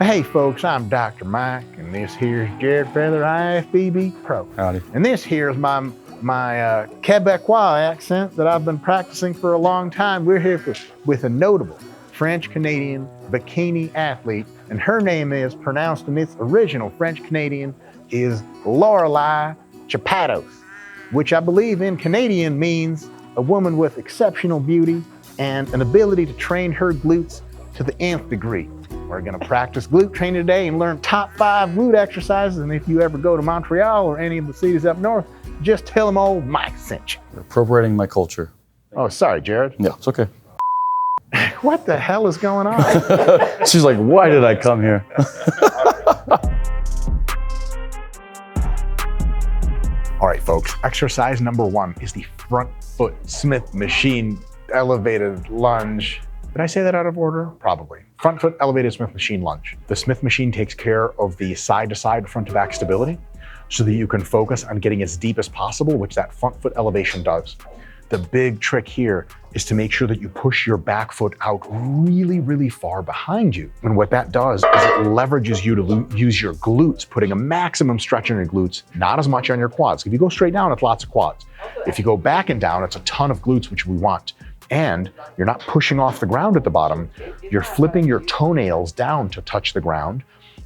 Hey folks, I'm Dr. Mike, and this here's Jared Feather, IFBB Pro. Howdy. And this here's my Quebecois accent that I've been practicing for a long time. We're here with a notable French-Canadian bikini athlete, and her name is, pronounced in its original French-Canadian, is Lauralie Chapados, which I believe in Canadian means a woman with exceptional beauty and an ability to train her glutes to the nth degree. We're gonna practice glute training today and learn top 5 glute exercises. And if you ever go to Montreal or any of the cities up north, just tell them old Mike sent you. You're appropriating my culture. Oh, sorry, Jared. Yeah, it's okay. What the hell is going on? She's like, why did I come here? All right, folks, exercise number 1 is the front foot Smith machine elevated lunge. Did I say that out of order? Probably. Front foot elevated Smith machine lunge. The Smith machine takes care of the side to side, front to back stability so that you can focus on getting as deep as possible, which that front foot elevation does. The big trick here is to make sure that you push your back foot out really, really far behind you. And what that does is it leverages you to use your glutes, putting a maximum stretch on your glutes, not as much on your quads. If you go straight down, it's lots of quads. If you go back and down, it's a ton of glutes, which we want. And you're not pushing off the ground at the bottom, you're flipping your toenails down to touch the ground,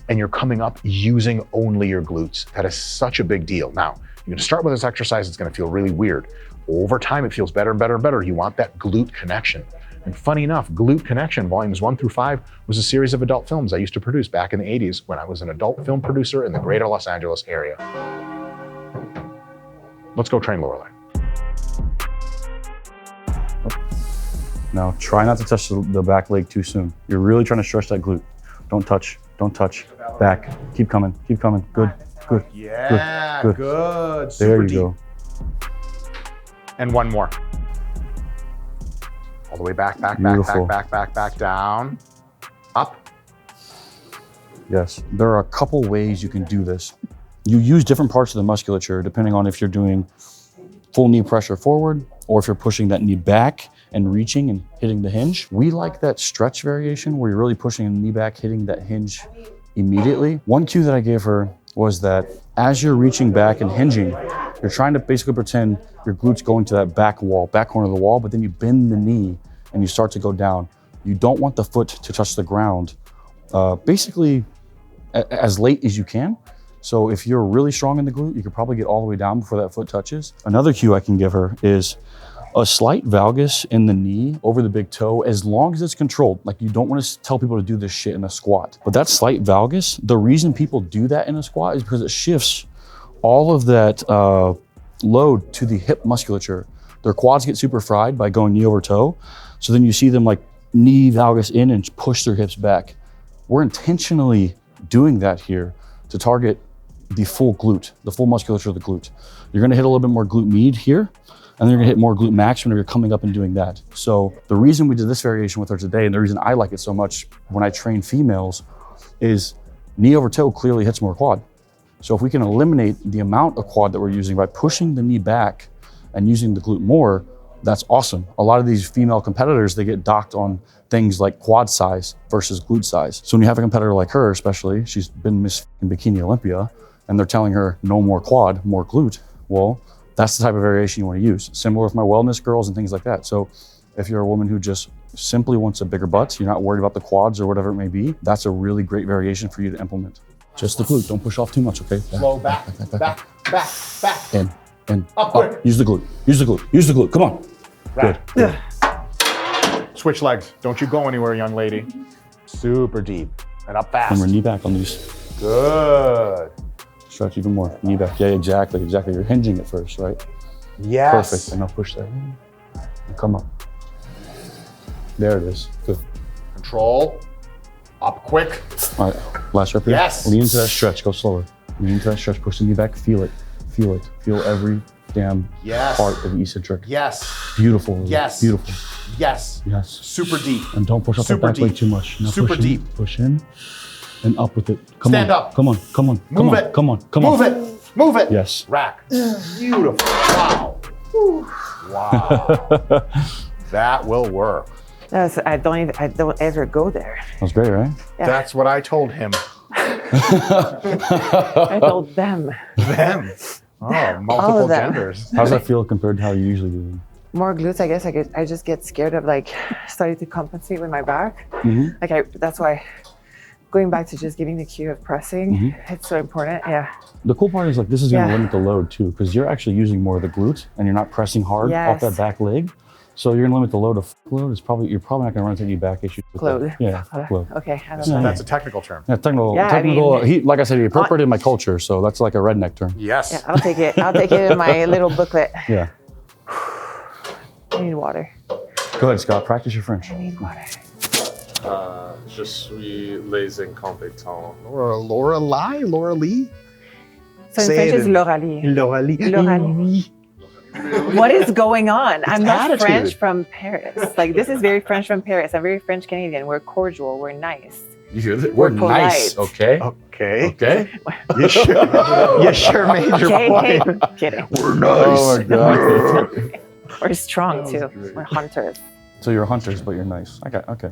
and you're coming up using only your glutes. That is such a big deal. Now, you're gonna start with this exercise, it's gonna feel really weird. Over time, it feels better and better and better. You want that glute connection. And funny enough, Glute Connection, volumes 1 through 5, was a series of adult films I used to produce back in the 80s when I was an adult film producer in the greater Los Angeles area. Let's go train Lauralie. Now, try not to touch the back leg too soon. You're really trying to stretch that glute. Don't touch, don't touch. Back, keep coming, good, good. Yeah, good. There Super you deep. go. And one more. All the way back, back, Beautiful. back, down, up. Yes, there are a couple ways you can do this. You use different parts of the musculature depending on if you're doing full knee pressure forward or if you're pushing that knee back and reaching and hitting the hinge. We like that stretch variation where you're really pushing the knee back, hitting that hinge immediately. One cue that I gave her was that as you're reaching back and hinging, you're trying to basically pretend your glutes going to that back corner of the wall, but then you bend the knee and you start to go down. You don't want the foot to touch the ground, basically as late as you can. So if you're really strong in the glute, you could probably get all the way down before that foot touches. Another cue I can give her is a slight valgus in the knee over the big toe, as long as it's controlled. Like, you don't want to tell people to do this shit in a squat. But that slight valgus, the reason people do that in a squat is because it shifts all of that load to the hip musculature. Their quads get super fried by going knee over toe. So then you see them like knee valgus in and push their hips back. We're intentionally doing that here to target the full glute, the full musculature of the glute. You're gonna hit a little bit more glute med here, and then you're gonna hit more glute max when you're coming up and doing that. So the reason we did this variation with her today, and the reason I like it so much when I train females, is knee over toe clearly hits more quad. So if we can eliminate the amount of quad that we're using by pushing the knee back and using the glute more, that's awesome. A lot of these female competitors, they get docked on things like quad size versus glute size. So when you have a competitor like her, especially, she's been Miss Bikini Olympia, and they're telling her no more quad, more glute. Well, that's the type of variation you want to use. Similar with my wellness girls and things like that. So if you're a woman who just simply wants a bigger butt, you're not worried about the quads or whatever it may be, that's a really great variation for you to implement. Just the glute, don't push off too much, okay? Slow back. And Up quick. Use the glute, come on. Right. Good. Switch legs. Don't you go anywhere, young lady. Super deep. And up fast. Remember, knee back on these. Good. Stretch even more, knee back. Yeah, exactly. You're hinging at first, right? Yes. Perfect, and now push that in. And come up. There it is, good. Control. Up quick. All right, last rep here. Yes. Lean into that stretch, go slower. Lean into that stretch, push the knee back, feel it. Feel every damn part of the eccentric. Yes. Beautiful. Yes. Beautiful. Yes. Yes. Super deep. And don't push up that back leg too much. Now Super push in, deep. Push in and up with it. Come Stand on. up. Come on. Move it. Come on. Move it. Move it. Yes. Rack. Beautiful. Wow. Wow. That will work. I don't ever go there. That's great, right? Yeah. That's what I told him. I told them. Them. Oh, All multiple of them. genders. How's that feel compared to how you usually do More glutes, I guess. I just get scared of like starting to compensate with my back. it? Like that's why going back to just giving the cue of pressing, it's so important. Yeah. The cool part is like this is going to Yeah. limit the load too, because you're actually using more of the glute and you're not pressing hard off that Yes. back leg. So you're going to limit the load of load. You're probably not going to run into any back issues. with Load. that. Yeah. Load. Okay. I don't Yeah. know. That's a technical term. Yeah, technical. Yeah, I technical. mean- Like I said, he appropriated my culture, so that's like a redneck term. Yes. Yeah, I'll take it. I'll take it in my little booklet. Yeah. I need water. Go ahead, Scott. Practice your French. I need water. Je suis les incompétents. Lauralie? So in Say French it it's in- Lauralie. Lauralie. Lauralie. What is going on? I'm not attitude. French from Paris. Like this is very French from Paris. I'm very French Canadian. We're cordial. We're nice. We're nice, okay? Okay. Okay. You sure made your Okay, point. okay. Kidding. We're nice. Oh my God. We're strong too. We're hunters. So you're hunters, but you're nice. Okay.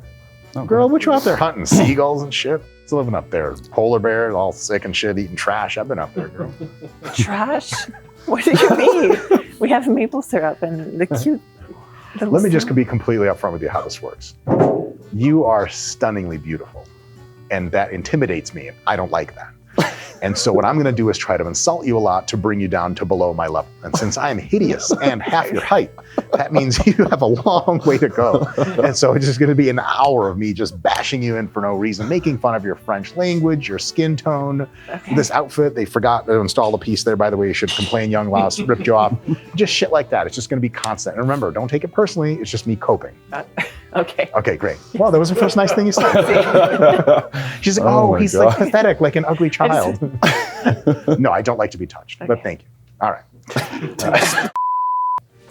Oh, Girl, what you out there hunting? Seagulls and shit? It's living up there. Polar bears, all sick and shit, eating trash. I've been up there, girl. Trash? What do you mean? We have maple syrup and the cute. little Let me just syrup. be completely upfront with you how this works. You are stunningly beautiful, and that intimidates me, and I don't like that. And so what I'm gonna do is try to insult you a lot to bring you down to below my level. And since I'm hideous and half your height, that means you have a long way to go. And so it's just gonna be an hour of me just bashing you in for no reason, making fun of your French language, your skin tone, Okay. this outfit. They forgot to install a piece there, by the way. You should complain, young louse, ripped you off. Just shit like that. It's just gonna be constant. And remember, don't take it personally. It's just me coping. Okay. Okay, great. Well, that was the first nice thing you said. She's like, Oh oh, my he's God. like pathetic, like an ugly child. No, I don't like to be touched, but Okay. thank you. All right.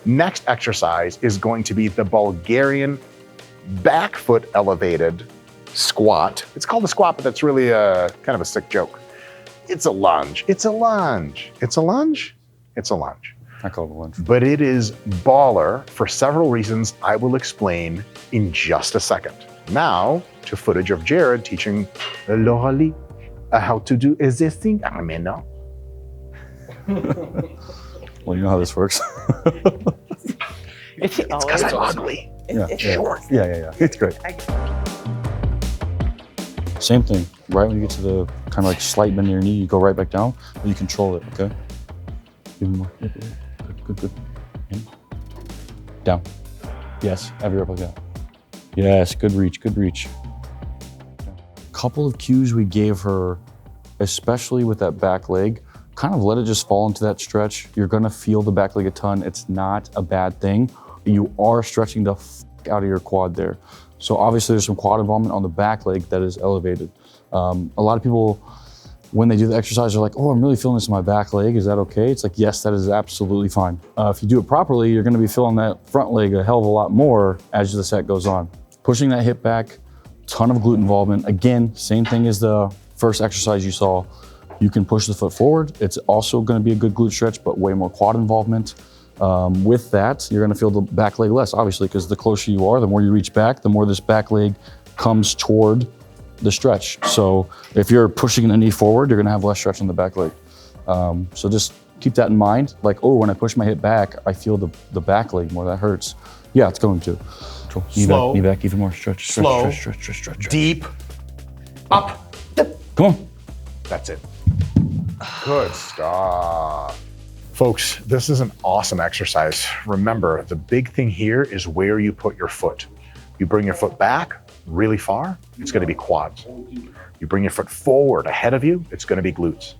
Next exercise is going to be the Bulgarian back foot elevated squat. It's called a squat, but that's really a kind of a sick joke. It's a lunge. It's a lunge. It's a lunge. It's a lunge. I call it a lunch. But it is baller for several reasons I will explain in just a second. Now to footage of Jared teaching Lauralie how to do this thing. I mean, no. Well, you know how this works. It's Because I'm ugly. Yeah. Short. Yeah. It's great. Same thing. Right when you get to the kind of like slight bend in your knee, you go right back down, and you control it. Okay. Even more. Good. In. Down. Yes. Every rep like that. Yes. Good reach. Couple of cues we gave her, especially with that back leg. Kind of let it just fall into that stretch. You're gonna feel the back leg a ton. It's not a bad thing. You are stretching the out of your quad there. So obviously there's some quad involvement on the back leg that is elevated. A lot of people, when they do the exercise, are like, oh, I'm really feeling this in my back leg. Is that okay? It's like, yes, that is absolutely fine. If you do it properly, you're gonna be feeling that front leg a hell of a lot more as the set goes on. Pushing that hip back, ton of glute involvement. Again, same thing as the first exercise you saw. You can push the foot forward. It's also gonna be a good glute stretch, but way more quad involvement. With that, you're gonna feel the back leg less, obviously, because the closer you are, the more you reach back, the more this back leg comes toward the stretch. So if you're pushing the knee forward, you're gonna have less stretch on the back leg. So just keep that in mind. Like, oh, when I push my hip back, I feel the back leg more, that hurts. Yeah, it's going to. Slow. Knee back, even more, stretch. Slow. Stretch. Deep. Up. Come on. That's it. Good stuff. Folks, this is an awesome exercise. Remember, the big thing here is where you put your foot. You bring your foot back really far, it's gonna be quads. You bring your foot forward ahead of you, it's gonna be glutes.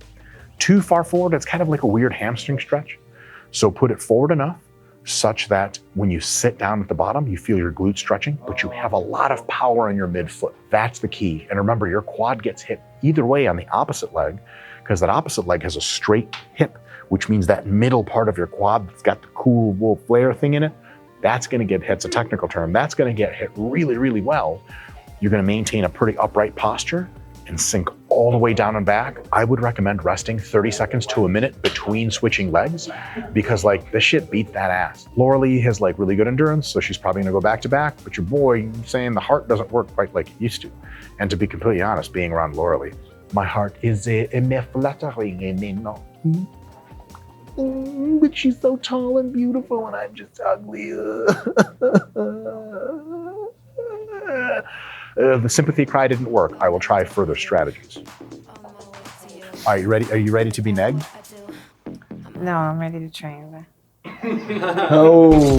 Too far forward, it's kind of like a weird hamstring stretch. So put it forward enough such that when you sit down at the bottom, you feel your glutes stretching, but you have a lot of power in your midfoot. That's the key. And remember, your quad gets hit either way on the opposite leg, because that opposite leg has a straight hip, which means that middle part of your quad that's got the cool little flare thing in it, that's gonna get hit. It's a technical term. That's gonna get hit really, really well. You're gonna maintain a pretty upright posture, and sink all the way down and back, I would recommend resting 30 seconds to a minute between switching legs, because like this shit beats that ass. Lauralie has like really good endurance, so she's probably gonna go back to back, but your boy saying the heart doesn't work quite like it used to. And to be completely honest, being around Lauralie, my heart is fluttering, but she's so tall and beautiful and I'm just ugly. The sympathy cry didn't work. I will try further strategies. Are you ready? Are you ready to be negged? No, I'm ready to train. Oh.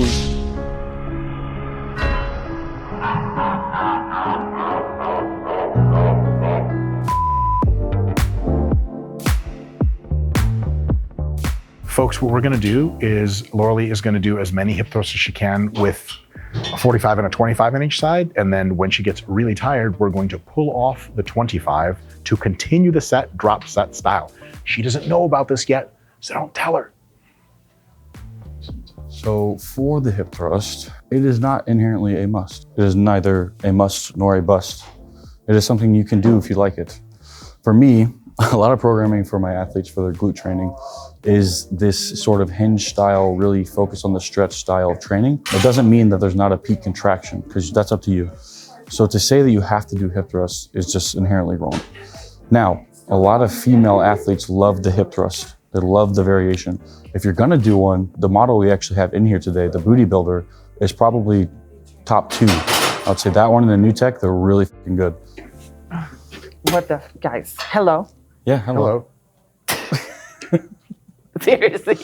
Folks, what we're gonna do is Lauralie is gonna do as many hip thrusts as she can with a 45 and a 25 on each side. And then when she gets really tired, we're going to pull off the 25 to continue the set, drop set style. She doesn't know about this yet, so don't tell her. So for the hip thrust, it is not inherently a must. It is neither a must nor a bust. It is something you can do if you like it. For me, a lot of programming for my athletes for their glute training is this sort of hinge style, really focus on the stretch style of training. It doesn't mean that there's not a peak contraction, because that's up to you. So to say that you have to do hip thrusts is just inherently wrong. Now, a lot of female athletes love the hip thrust. They love the variation. If you're gonna do one, the model we actually have in here today, the Booty Builder, is probably top 2. I would say that one and the New Tech, they're really fucking good. What the guys? Hello. Yeah, hello. Seriously.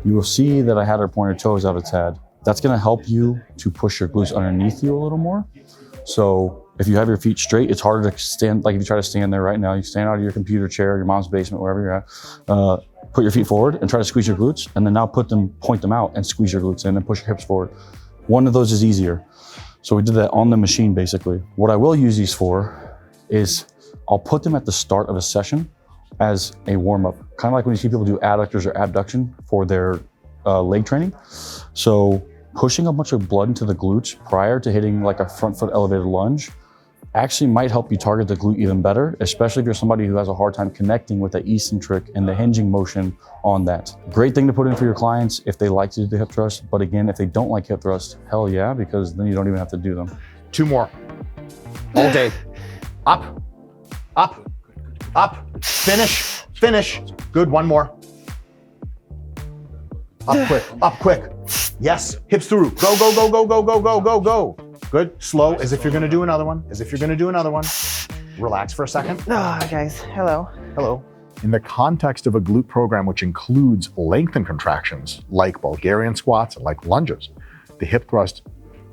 You will see that I had her point her toes out a tad. That's gonna help you to push your glutes underneath you a little more. So if you have your feet straight, it's harder to stand, like if you try to stand there right now, you stand out of your computer chair, your mom's basement, wherever you're at, put your feet forward and try to squeeze your glutes, and then now point them out and squeeze your glutes in and push your hips forward. One of those is easier. So we did that on the machine, basically. What I will use these for is I'll put them at the start of a session as a warm-up, kind of like when you see people do adductors or abduction for their leg training. So pushing a bunch of blood into the glutes prior to hitting like a front foot elevated lunge actually might help you target the glute even better, especially if you're somebody who has a hard time connecting with the eccentric and the hinging motion on that. Great thing to put in for your clients if they like to do the hip thrust, but again, if they don't like hip thrust, hell yeah, because then you don't even have to do them. 2 more. All day. Up, up, up, finish. Good, 1 more. Up quick. Yes, hips through. Go. Good, slow, as if you're gonna do another one. Relax for a second. Oh, guys, hello. Hello. In the context of a glute program, which includes lengthen contractions, like Bulgarian squats and like lunges, the hip thrust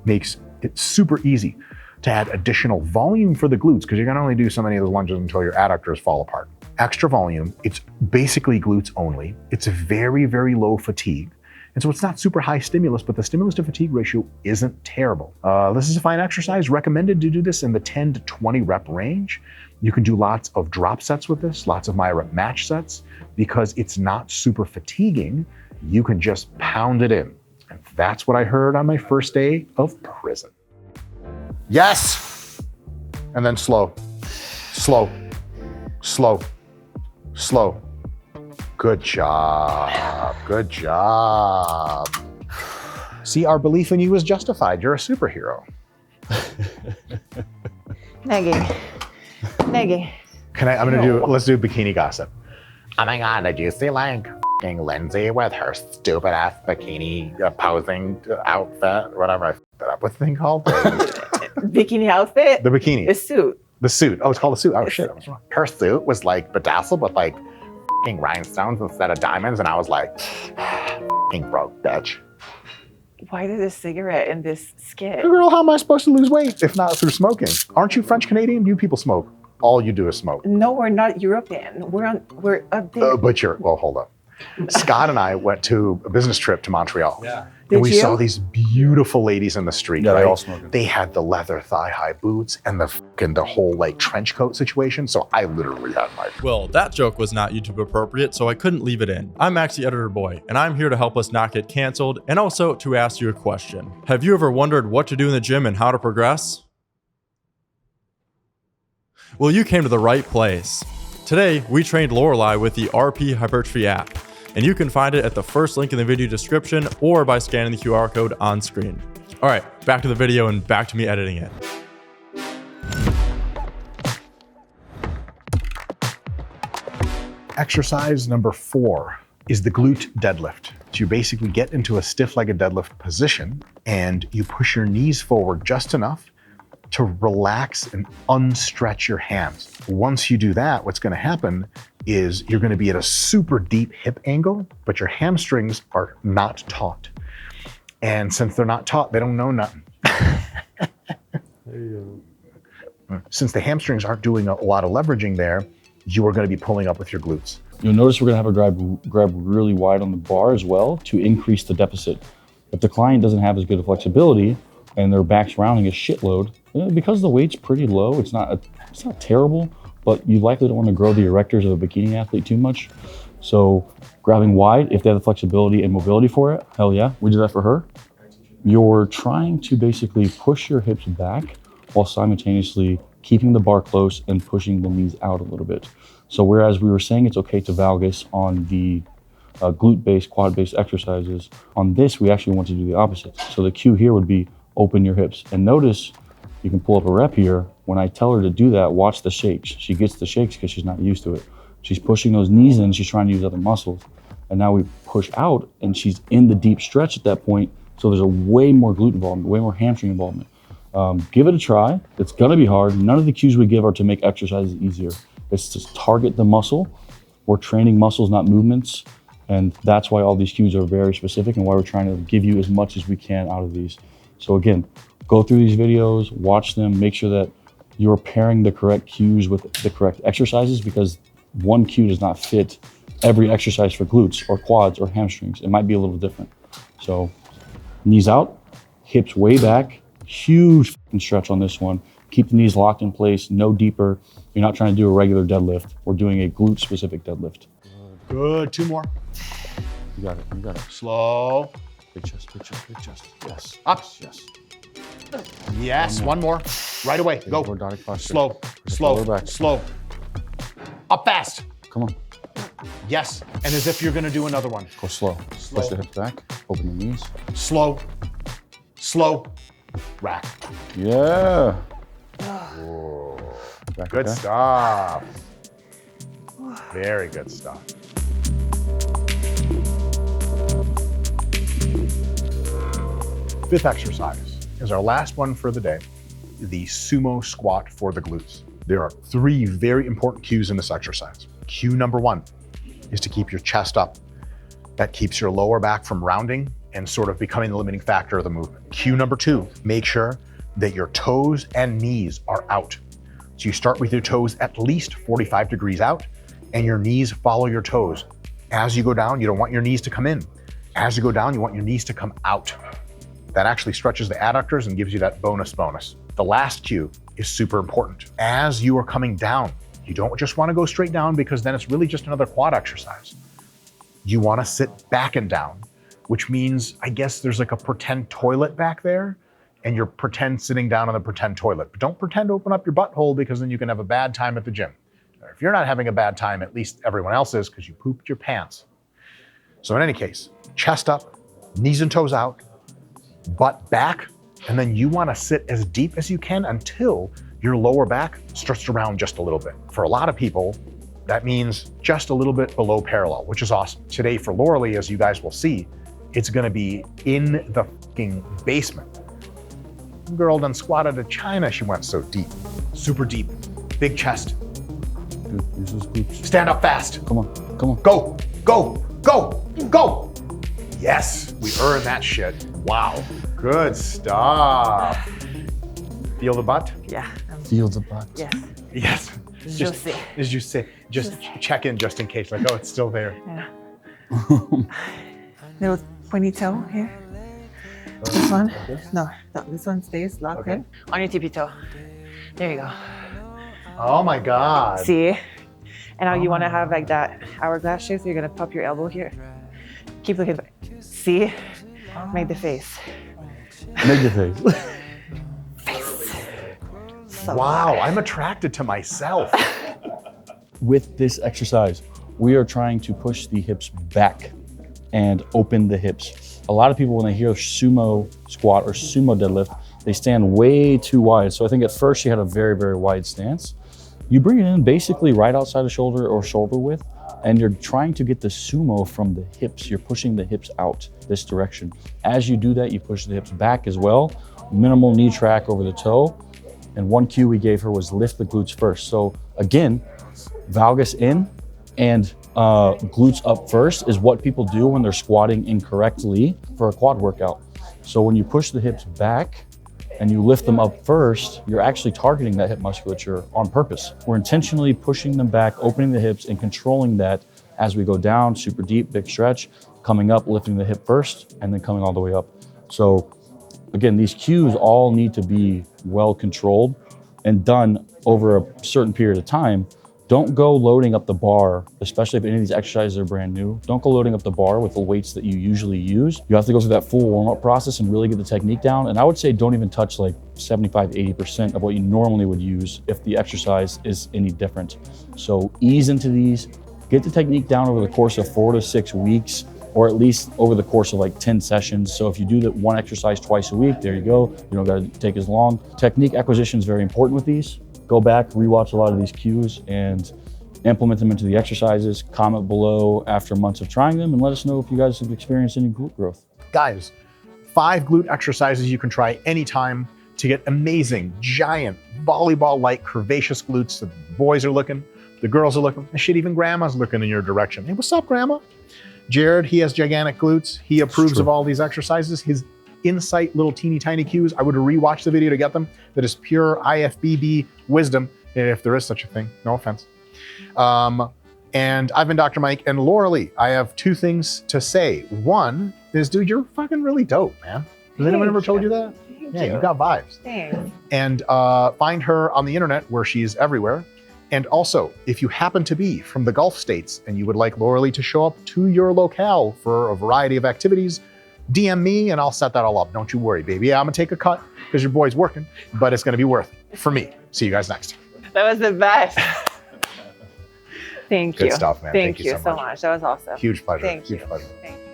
makes it super easy to add additional volume for the glutes, because you're gonna only do so many of those lunges until your adductors fall apart. Extra volume, it's basically glutes only. It's very, very low fatigue. And so it's not super high stimulus, but the stimulus to fatigue ratio isn't terrible. This is a fine exercise, recommended to do this in the 10 to 20 rep range. You can do lots of drop sets with this, lots of MyRep match sets, because it's not super fatiguing. You can just pound it in. And that's what I heard on my first day of prison. Yes! And then slow. Good job. See, our belief in you is justified. You're a superhero. Negging. Let's do bikini gossip. Oh my God, did you see like f***ing Lindsay with her stupid ass bikini posing outfit, whatever I f***ed it up. What's the thing called? Bikini outfit? The bikini. The suit. Oh, it's called a suit. Oh shit, I was wrong. Her suit was like bedazzled with like f***ing rhinestones instead of diamonds, and I was like, f***ing broke, bitch. Why did a cigarette in this skit? Girl, how am I supposed to lose weight if not through smoking? Aren't you French Canadian? You people smoke. All you do is smoke. No, we're not European. We're up there. Well, hold up. Scott and I went to a business trip to Montreal. Yeah. And we saw these beautiful ladies in the street. Yeah, right? they all smoking. They had the leather thigh-high boots and the whole like trench coat situation. So I literally had my. Well, that joke was not YouTube appropriate, so I couldn't leave it in. I'm Max the Editor Boy, and I'm here to help us not get canceled, and also to ask you a question. Have you ever wondered what to do in the gym and how to progress? Well, you came to the right place. Today, we trained Lauralie with the RP Hypertrophy app, and you can find it at the first link in the video description or by scanning the QR code on screen. All right, back to the video and back to me editing it. Exercise number 4 is the glute deadlift. So you basically get into a stiff-legged deadlift position and you push your knees forward just enough to relax and unstretch your hands. Once you do that, what's gonna happen is you're gonna be at a super deep hip angle, but your hamstrings are not taut. And since they're not taut, they don't know nothing. Since the hamstrings aren't doing a lot of leveraging there, you are gonna be pulling up with your glutes. You'll notice we're gonna have a grab really wide on the bar as well to increase the deficit. If the client doesn't have as good a flexibility and their back's rounding a shitload, because the weight's pretty low, it's not terrible, but you likely don't want to grow the erectors of a bikini athlete too much. So grabbing wide, if they have the flexibility and mobility for it, hell yeah, we do that for her. You're trying to basically push your hips back while simultaneously keeping the bar close and pushing the knees out a little bit. So whereas we were saying it's okay to valgus on the glute-based, quad-based exercises, on this, we actually want to do the opposite. So the cue here would be open your hips. And notice, you can pull up a rep here. When I tell her to do that, watch the shakes. She gets the shakes because she's not used to it. She's pushing those knees in, she's trying to use other muscles. And now we push out and she's in the deep stretch at that point. So there's a way more glute involvement, way more hamstring involvement. Give it a try. It's gonna be hard. None of the cues we give are to make exercises easier. It's to target the muscle. We're training muscles, not movements. And that's why all these cues are very specific and why we're trying to give you as much as we can out of these. So again, go through these videos, watch them, make sure that you're pairing the correct cues with the correct exercises, because one cue does not fit every exercise for glutes or quads or hamstrings. It might be a little different. So knees out, hips way back, huge stretch on this one. Keep the knees locked in place, no deeper. You're not trying to do a regular deadlift. We're doing a glute specific deadlift. Good, 2 more. You got it, you got it. Slow. Big chest, big chest, big chest. Yes. Up. Yes. Yes, one more. Right away, go. Lordotic posture. Slow, slow, Lower back. slow. Up fast. Come on, Yes, and as if you're gonna do another one. go slow. Slow. Push the hips back, open the knees. Slow, slow, rack. Yeah. Back Good back. stuff. Very good stuff. Fifth exercise is our last one for the day, the sumo squat for the glutes. There are 3 very important cues in this exercise. Cue number 1 is to keep your chest up. That keeps your lower back from rounding and sort of becoming the limiting factor of the movement. Cue number 2, make sure that your toes and knees are out. So you start with your toes at least 45 degrees out and your knees follow your toes. As you go down, you don't want your knees to come in. As you go down, you want your knees to come out. That actually stretches the adductors and gives you that bonus. The last cue is super important. As you are coming down, you don't just want to go straight down because then it's really just another quad exercise. You want to sit back and down, which means, I guess there's like a pretend toilet back there and you're pretend sitting down on the pretend toilet. But don't pretend to open up your butthole because then you can have a bad time at the gym. Or if you're not having a bad time, at least everyone else is because you pooped your pants. So in any case, chest up, knees and toes out, butt back, and then you want to sit as deep as you can until your lower back stretched around just a little bit. For a lot of people, that means just a little bit below parallel, which is awesome. Today for Lauralie, as you guys will see, it's gonna be in the fucking basement. Girl done squatted to China, she went so deep. Super deep, big chest. Good, use those glutes. Stand up fast. Come on, come on. Go, go, go, go. Yes, we earned that shit. Wow, good stuff. Feel the butt? Yeah. Feel the butt. Yes. Yes. Juicy. As you say, just check in just in case, like, oh, it's still there. Yeah. Little pointy toe here. This one? No, this one stays locked Okay. in. On your tippy toe. There you go. Oh my God. See? And now you want to have like that hourglass shape, so you're going to pop your elbow here. Keep looking back. See? Make the face. Make the face. awesome. Wow, I'm attracted to myself. With this exercise, we are trying to push the hips back and open the hips. A lot of people, when they hear sumo squat or sumo deadlift, they stand way too wide. So I think at first she had a very, very wide stance. You bring it in basically right outside the shoulder or shoulder width, and you're trying to get the sumo from the hips. You're pushing the hips out this direction. As you do that, you push the hips back as well. Minimal knee track over the toe. And one cue we gave her was lift the glutes first. So again, valgus in and glutes up first is what people do when they're squatting incorrectly for a quad workout. So when you push the hips back and you lift them up first, you're actually targeting that hip musculature on purpose. We're intentionally pushing them back, opening the hips and controlling that as we go down, super deep, big stretch, coming up, lifting the hip first, and then coming all the way up. So again, these cues all need to be well controlled and done over a certain period of time. Don't go loading up the bar, especially if any of these exercises are brand new. Don't go loading up the bar with the weights that you usually use. You have to go through that full warm-up process and really get the technique down. And I would say don't even touch like 75, 80% of what you normally would use if the exercise is any different. So ease into these, get the technique down over the course of 4 to 6 weeks, or at least over the course of like 10 sessions. So if you do that one exercise twice a week, there you go. You don't gotta take as long. Technique acquisition is very important with these. Go back, rewatch a lot of these cues and implement them into the exercises. Comment below after months of trying them and let us know if you guys have experienced any glute growth. Guys, 5 glute exercises you can try anytime to get amazing, giant, volleyball-like curvaceous glutes. The boys are looking, the girls are looking, and shit, even grandma's looking in your direction. Hey, what's up, grandma? Jared, he has gigantic glutes. He approves of all these exercises. His insight, little teeny tiny cues, I would rewatch the video to get them. That is pure IFBB wisdom, if there is such a thing, no offense. And I've been Dr. Mike and Lauralie. I have 2 things to say. One is, dude, you're fucking really dope, man. Has anyone ever told you that? Yeah, you got vibes. Thanks. And find her on the internet where she's everywhere. And also, if you happen to be from the Gulf states and you would like Lauralie to show up to your locale for a variety of activities, DM me and I'll set that all up. Don't you worry, baby. Yeah, I'm gonna take a cut because your boy's working, but it's gonna be worth it for me. See you guys next. That was the best. Thank you. Good stuff, man. Thank you so much. That was awesome. Huge pleasure. Thank Huge you. pleasure. Thank you.